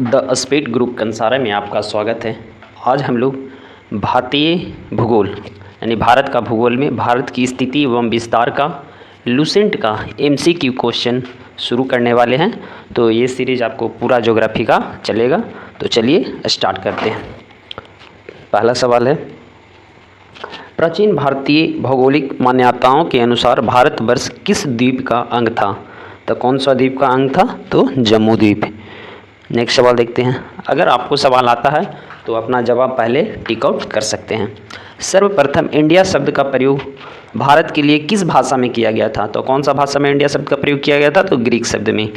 The speed group Kansara में आपका स्वागत है। आज हम लोग भारतीय भूगोल यानी भारत का भूगोल में भारत की स्थिति एवं विस्तार का लूसेंट का एमसीक्यू क्वेश्चन शुरू करने वाले हैं। तो ये सीरीज़ आपको पूरा ज्योग्राफी का चलेगा। तो चलिए स्टार्ट करते हैं। पहला सवाल है, प्राचीन भारतीय भौगोलिक मान्यताओं के अनुसार भारतवर्ष किस द्वीप का अंग था? तो कौन सा द्वीप का अंग था? तो जम्मू द्वीप। नेक्स्ट सवाल देखते हैं। अगर आपको सवाल आता है तो अपना जवाब पहले टिक आउट कर सकते हैं। सर्वप्रथम इंडिया शब्द का प्रयोग भारत के लिए किस भाषा में किया गया था? तो कौन सा भाषा में इंडिया शब्द का प्रयोग किया गया था? तो ग्रीक शब्द में।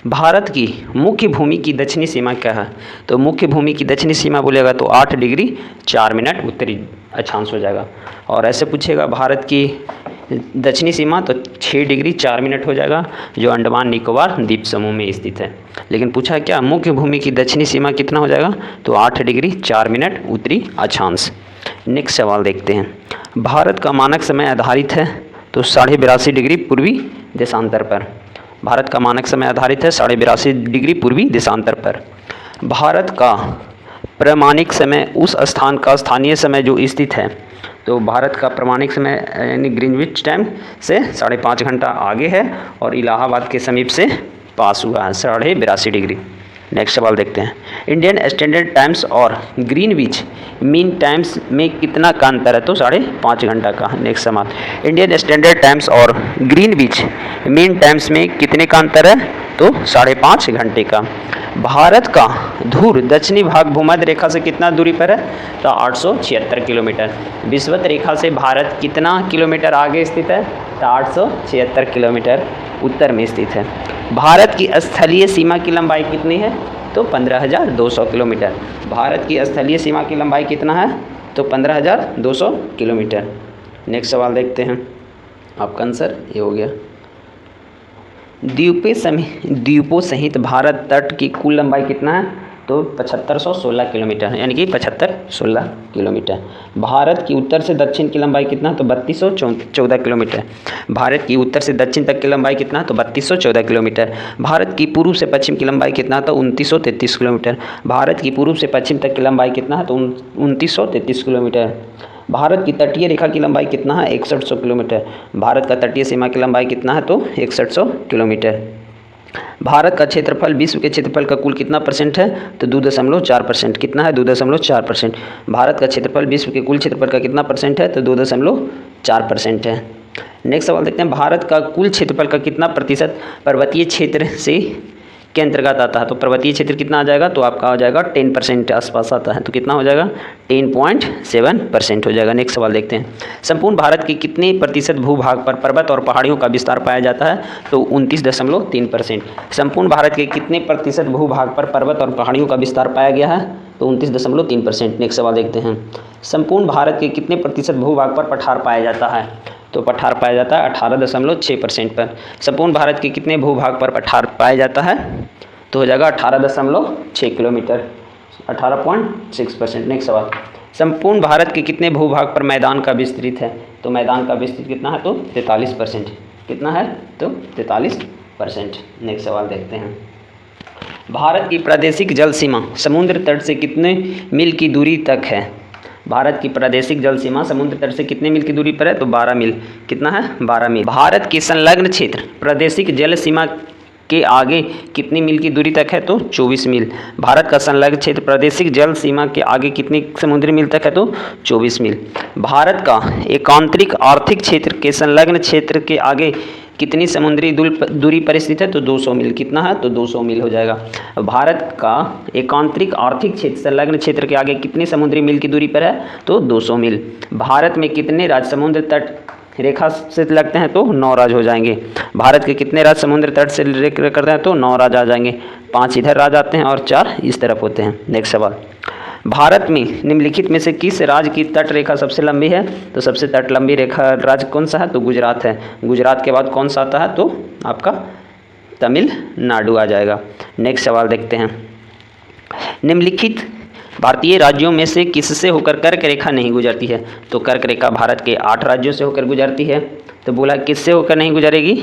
भारत की मुख्य भूमि की दक्षिणी सीमा क्या है? तो मुख्य भूमि की दक्षिणी सीमा बोलेगा तो 8 डिग्री 4 मिनट उत्तरी अक्षांश हो जाएगा। और ऐसे पूछेगा भारत की दक्षिणी सीमा तो 6 डिग्री 4 मिनट हो जाएगा, जो अंडमान निकोबार द्वीप समूह में स्थित है। लेकिन पूछा क्या मुख्य भूमि की दक्षिणी सीमा कितना हो जाएगा? तो 8 डिग्री 4 मिनट उत्तरी अक्षांश। नेक्स्ट सवाल देखते हैं। भारत का मानक समय आधारित है तो 82.5 डिग्री पूर्वी देशांतर पर। भारत का मानक समय आधारित है 82.5 डिग्री पूर्वी देशांतर पर। भारत का प्रमाणिक समय उस स्थान का स्थानीय समय जो स्थित है, तो भारत का प्रमाणिक समय यानी ग्रीनविच टाइम से 5.5 घंटा आगे है और इलाहाबाद के समीप से पास हुआ है 82.5 डिग्री। नेक्स्ट सवाल देखते हैं। इंडियन स्टैंडर्ड टाइम्स और ग्रीनविच मीन टाइम्स में कितना का अंतर है? तो 5.5 घंटा का। नेक्स्ट सवाल, इंडियन स्टैंडर्ड टाइम्स और ग्रीनविच मीन टाइम्स में कितने का अंतर है? तो 5.5 घंटे का। भारत का ध्रुव दक्षिणी भाग भूमध्य रेखा से कितना दूरी पर है? तो 876 किलोमीटर। विषुवत रेखा से भारत कितना किलोमीटर आगे स्थित है? तो 876 किलोमीटर उत्तर में स्थित है। भारत की स्थलीय सीमा की लंबाई कितनी है? तो 15,200 किलोमीटर। भारत की स्थलीय सीमा की लंबाई कितना है? तो 15,200 किलोमीटर। नेक्स्ट सवाल देखते हैं। आपका आंसर ये हो गया। द्वीपों सहित भारत तट की कुल लंबाई कितना है? तो 7516 किलोमीटर, यानी कि 7516 किलोमीटर। भारत की उत्तर से दक्षिण की लंबाई कितना है? तो 3214 किलोमीटर। भारत की उत्तर से दक्षिण तक की लंबाई कितना है? तो 3214 किलोमीटर। भारत की पूर्व से पश्चिम की लंबाई कितना है? तो 2933 किलोमीटर। भारत की पूर्व से पश्चिम तक की लंबाई कितना है? तो 2933 किलोमीटर। भारत की तटीय रेखा की लंबाई कितना है? 6100 किलोमीटर। भारत का तटीय सीमा की लंबाई कितना है? तो 6100 किलोमीटर। भारत का क्षेत्रफल विश्व के क्षेत्रफल का कुल कितना परसेंट है? तो 2.4%। कितना है? 2.4%। भारत का क्षेत्रफल विश्व के कुल क्षेत्रफल का कितना परसेंट है? तो 2.4% है। नेक्स्ट सवाल देखते हैं। भारत का कुल क्षेत्रफल का कितना प्रतिशत पर्वतीय क्षेत्र से के अंतर्गत आता है? तो पर्वतीय क्षेत्र कितना आ जाएगा? तो आपका आ जाएगा 10% के आसपास आता है। तो कितना हो जाएगा? 10.7% हो जाएगा। नेक्स्ट सवाल देखते हैं। संपूर्ण भारत के कितने प्रतिशत भूभाग पर पर्वत और पहाड़ियों का विस्तार पाया जाता है? तो 29.3%। संपूर्ण भारत के कितने प्रतिशत भूभाग पर पर्वत और पहाड़ियों का विस्तार पाया गया है? तो 29.3%। नेक्स्ट सवाल देखते हैं। संपूर्ण भारत के कितने प्रतिशत भूभाग पर पठार पाया जाता है? तो पठार पाया जाता है 18.6% पर। संपूर्ण भारत के कितने भूभाग पर पठार पाया जाता है? तो हो जाएगा 18.6 किलोमीटर, 18.6%। नेक्स्ट सवाल। संपूर्ण भारत के कितने भूभाग पर मैदान का विस्तृत है? तो मैदान का विस्तृत कितना है? तो 43%। कितना है? तो 43%। नेक्स्ट सवाल देखते हैं। भारत की प्रादेशिक जल सीमा समुद्र तट से कितने मील की दूरी तक है? भारत की प्रादेशिक जल सीमा समुद्र तट से कितने मील की दूरी पर है? तो 12 मील। कितना है? 12 मील। भारत के संलग्न क्षेत्र प्रादेशिक जल सीमा के आगे कितनी मील की दूरी तक है? तो 24 मील। भारत का संलग्न क्षेत्र प्रादेशिक जल सीमा के आगे कितनी समुद्री मील तक है? तो 24 मील। भारत का एकांतरिक आर्थिक क्षेत्र के संलग्न क्षेत्र के आगे कितनी समुद्री दूरी पर स्थित है? तो 200 मील। कितना है? तो 200 मील हो जाएगा। भारत का एकांतरिक आर्थिक क्षेत्र संलग्न क्षेत्र के आगे कितनी समुद्री मील की दूरी पर है? तो 200 मील। भारत में कितने राज्य समुद्र तट रेखा से लगते हैं? तो 9 राज्य हो जाएंगे। भारत के कितने राज्य समुद्र तट से करते हैं? तो 9 राज्य आ जाएंगे। 5 इधर राज्य आते हैं और 4 इस तरफ होते हैं। नेक्स्ट सवाल। भारत में निम्नलिखित में से किस राज्य की तट रेखा सबसे लंबी है? तो सबसे तट लंबी रेखा राज्य कौन सा है? तो गुजरात है। गुजरात के बाद कौन सा आता है? तो आपका तमिलनाडु आ जाएगा। नेक्स्ट सवाल देखते हैं। निम्नलिखित भारतीय राज्यों में से किससे होकर कर्क रेखा नहीं गुजरती है? तो कर्क रेखा भारत के 8 राज्यों से होकर गुजरती है। तो बोला किससे होकर नहीं गुजरेगी?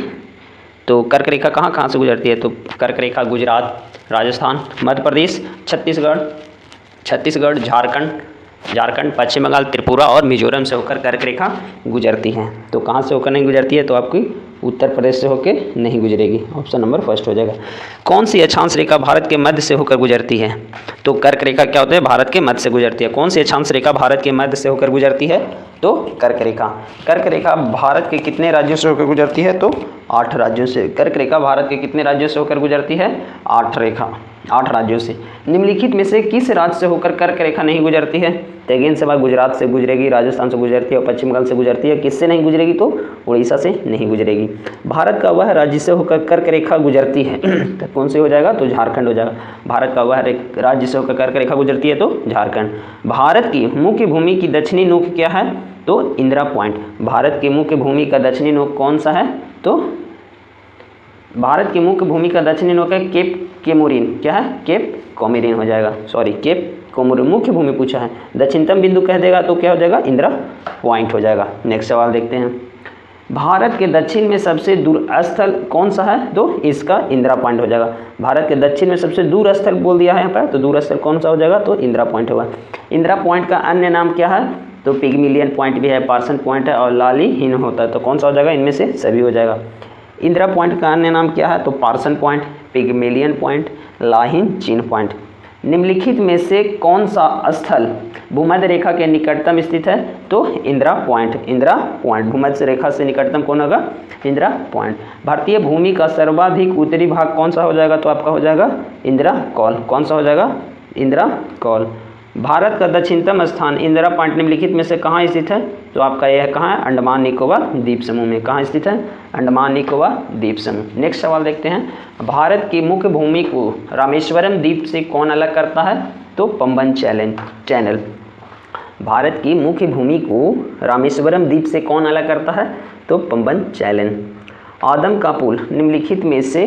तो कर्क रेखा कहाँ कहाँ से गुजरती है? तो कर्क रेखा गुजरात, राजस्थान, मध्य प्रदेश, छत्तीसगढ़, झारखंड, पश्चिम बंगाल, त्रिपुरा और मिजोरम से होकर कर्क रेखा गुजरती है। तो कहाँ से होकर नहीं गुजरती है? तो आपकी उत्तर प्रदेश से होकर नहीं गुजरेगी। ऑप्शन नंबर फर्स्ट हो जाएगा। कौन सी अक्षांश रेखा भारत के मध्य से होकर गुजरती है? तो कर्क रेखा क्या होता है? भारत के मध्य से गुजरती है। कौन सी अक्षांश रेखा भारत के मध्य से होकर गुजरती है? तो कर्क रेखा। कर्क रेखा भारत के कितने राज्यों से होकर गुजरती है? तो 8 राज्यों से। कर्क रेखा भारत के कितने राज्यों से होकर गुजरती है? 8 राज्यों से। निम्नलिखित में से किस राज्य से होकर कर्क रेखा नहीं गुजरती है? तो अगेन सवाल गुजरात से गुजरेगी, राजस्थान से गुजरती है और पश्चिम बंगाल से गुजरती है। किससे नहीं गुजरेगी? तो उड़ीसा से नहीं गुजरेगी। भारत का वह राज्य से होकर कर्क रेखा गुजरती है तो कौन से हो जाएगा? तो झारखंड हो जाएगा। भारत का वह राज्य से होकर कर्क रेखा गुजरती है तो झारखंड। भारत की मुख्य भूमि की दक्षिणी नोक क्या है? तो इंदिरा पॉइंट। भारत की मुख्य भूमि का दक्षिणी नोक कौन सा है? तो भारत की मुख्य भूमि का दक्षिणी नोक है केप केमोरिन। क्या है? केप कोमोरिन हो जाएगा, सॉरी केप कोमोरिन। मुख्य भूमि पूछा है, दक्षिणतम बिंदु कह देगा तो क्या हो जाएगा? इंदिरा पॉइंट हो जाएगा। नेक्स्ट सवाल देखते हैं। भारत के दक्षिण में सबसे दूर स्थल कौन सा है? तो इसका इंदिरा पॉइंट हो जाएगा। भारत के दक्षिण में सबसे दूर स्थल बोल दिया है यहाँ पर, तो दूर स्थल कौन सा हो जाएगा? तो इंदिरा पॉइंट होगा। इंदिरा पॉइंट का अन्य नाम क्या है? तो पिग्मिलियन पॉइंट भी है, पार्सन पॉइंट है और लालीहीन होता है। तो कौन सा हो जाएगा? इनमें से सभी हो जाएगा। इंदिरा पॉइंट का अन्य नाम क्या है? तो पार्सन पॉइंट, पिग्मिलियन पॉइंट, लाहीन चिन्ह पॉइंट। निम्नलिखित में से कौन सा स्थल भूमध्य रेखा के निकटतम स्थित है? तो इंदिरा पॉइंट भूमध्य रेखा से निकटतम कौन होगा? इंदिरा पॉइंट। भारतीय भूमि का सर्वाधिक उत्तरी भाग कौन सा हो जाएगा? तो आपका हो जाएगा इंदिरा कौल। कौन सा हो जाएगा? इंदिरा कौल। भारत का दक्षिणतम स्थान इंदिरा पॉइंट निम्नलिखित में से कहाँ स्थित है? तो आपका यह कहाँ है? अंडमान निकोबार द्वीप समूह में। कहाँ स्थित है? अंडमान निकोबार द्वीप समूह। नेक्स्ट सवाल देखते हैं। भारत की मुख्य भूमि को रामेश्वरम द्वीप से कौन अलग करता है? तो पंबन चैनल। भारत की मुख्य भूमि को रामेश्वरम द्वीप से कौन अलग करता है? तो पंबन चैनल। आदम का पुल निम्नलिखित में से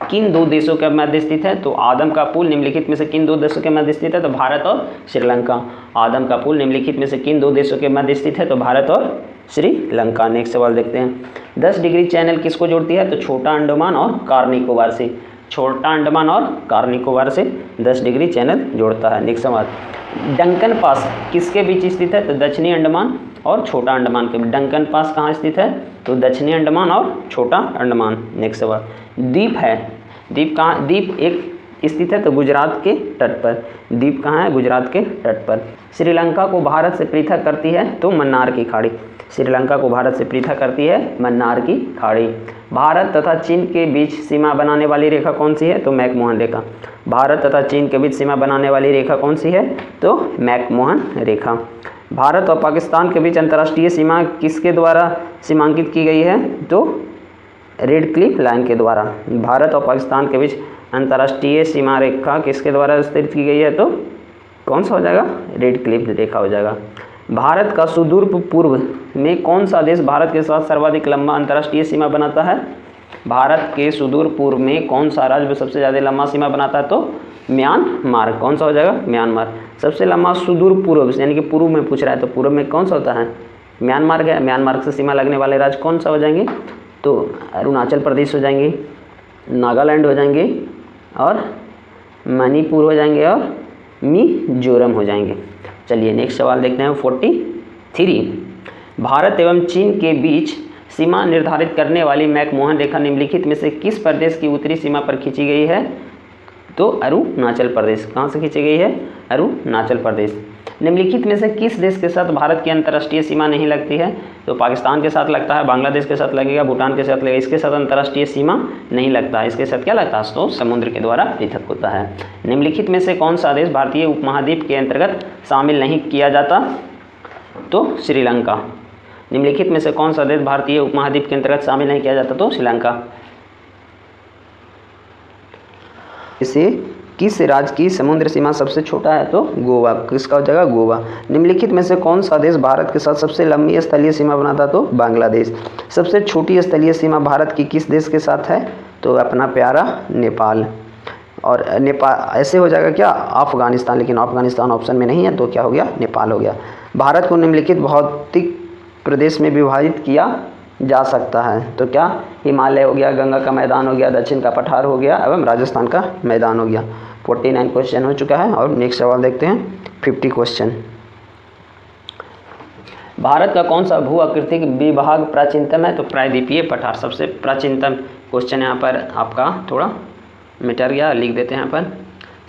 किन 2 देशों के मध्य स्थित है? तो आदम का पुल निम्नलिखित में से किन 2 देशों के मध्य स्थित है? तो भारत और श्रीलंका। आदम का पुल निम्नलिखित में से किन 2 देशों के मध्य स्थित है? तो भारत और श्रीलंका। नेक्स्ट सवाल देखते हैं। 10 डिग्री चैनल किसको जोड़ती है? तो छोटा अंडमान और कार निकोबार से। छोटा अंडमान और कार निकोबार से 10 डिग्री चैनल जोड़ता है। नेक्स्ट सवाल। डंकन पास किसके बीच स्थित है? तो दक्षिणी अंडमान और छोटा अंडमान के। डंकन पास कहाँ स्थित है? तो दक्षिणी अंडमान और छोटा अंडमान। नेक्स्ट सवाल। द्वीप है, द्वीप कहाँ? द्वीप एक स्थित है तो गुजरात के तट पर। द्वीप कहाँ है? गुजरात के तट पर। श्रीलंका को भारत से पृथक करती है तो मन्नार की खाड़ी। श्रीलंका को भारत से पृथक करती है मन्नार की खाड़ी। भारत तथा चीन के बीच सीमा बनाने वाली रेखा कौन सी है? तो मैकमोहन रेखा। भारत तथा चीन के बीच सीमा बनाने वाली रेखा कौन सी है? तो मैकमोहन रेखा। भारत और पाकिस्तान के बीच अंतर्राष्ट्रीय सीमा किसके द्वारा सीमांकित की गई है? तो रेड क्लिफ लाइन के द्वारा। भारत और पाकिस्तान के बीच अंतर्राष्ट्रीय सीमा रेखा किसके द्वारा स्थित की गई है? तो कौन सा हो जाएगा? रेड क्लिफ रेखा हो जाएगा। भारत का सुदूर पूर्व में कौन सा देश भारत के साथ सर्वाधिक लंबा अंतर्राष्ट्रीय सीमा बनाता है? भारत के सुदूर पूर्व में कौन सा राज्य सबसे ज़्यादा लंबा सीमा बनाता है? तो म्यांमार। कौन सा हो जाएगा? म्यांमार। सबसे लंबा सुदूर पूर्व यानी कि पूर्व में पूछ रहा है तो पूर्व में कौन सा होता है? म्यांमार गया। म्यांमार से सीमा लगने वाले राज्य कौन सा हो जाएंगे? तो अरुणाचल प्रदेश हो जाएंगे, नागालैंड हो जाएंगे और मणिपुर हो जाएंगे और मिजोरम हो जाएंगे। चलिए नेक्स्ट सवाल देखते हैं 43। भारत एवं चीन के बीच सीमा निर्धारित करने वाली मैकमोहन रेखा निम्नलिखित में से किस प्रदेश की उत्तरी सीमा पर खींची गई है? तो अरुणाचल प्रदेश। कहाँ से खींची गई है? अरुणाचल प्रदेश। निम्नलिखित में से किस देश के साथ भारत की अंतर्राष्ट्रीय सीमा नहीं लगती है? तो पाकिस्तान के साथ लगता है, बांग्लादेश के साथ लगेगा, भूटान के साथ लगेगा। इसके साथ अंतर्राष्ट्रीय सीमा नहीं लगता है। इसके साथ क्या लगता है? तो समुद्र के द्वारा पृथक होता है। निम्नलिखित में से कौन सा देश भारतीय उपमहाद्वीप के अंतर्गत शामिल नहीं किया जाता? तो श्रीलंका। निम्नलिखित में से कौन सा देश भारतीय उपमहाद्वीप के अंतर्गत शामिल नहीं किया जाता? तो श्रीलंका। इसे किस राज्य की समुद्र सीमा सबसे छोटा है? तो गोवा। किसका हो जाएगा? गोवा। निम्नलिखित में से कौन सा देश भारत के साथ सबसे लंबी स्थलीय सीमा बनाता? तो बांग्लादेश। सबसे छोटी स्थलीय सीमा भारत की किस देश के साथ है? तो अपना प्यारा नेपाल। और नेपाल ऐसे हो जाएगा क्या? अफगानिस्तान, लेकिन अफगानिस्तान ऑप्शन में नहीं है तो क्या हो गया? नेपाल हो गया। भारत को निम्नलिखित भौतिक प्रदेश में विभाजित किया जा सकता है। तो क्या, हिमालय हो गया, गंगा का मैदान हो गया, दक्षिण का पठार हो गया एवं राजस्थान का मैदान हो गया। 49 क्वेश्चन हो चुका है और नेक्स्ट सवाल देखते हैं 50 क्वेश्चन। भारत का कौन सा भू आकृतिक विभाग प्राचीनतम है? तो प्रायद्वीपीय पठार सबसे प्राचीनतम क्वेश्चन। यहाँ पर आपका थोड़ा मिटर गया, लिख देते हैं यहाँ पर।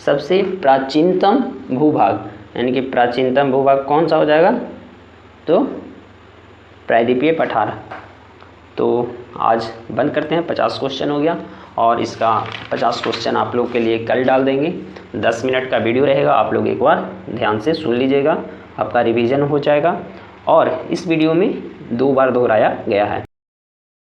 सबसे प्राचीनतम भूभाग यानी कि प्राचीनतम भूभाग कौन सा हो जाएगा? तो प्रायद्वीपीय पठार। तो आज बंद करते हैं, 50 क्वेश्चन हो गया और इसका 50 क्वेश्चन आप लोग के लिए कल डाल देंगे। 10 मिनट का वीडियो रहेगा, आप लोग एक बार ध्यान से सुन लीजिएगा, आपका रिवीजन हो जाएगा। और इस वीडियो में 2 बार दोहराया गया है।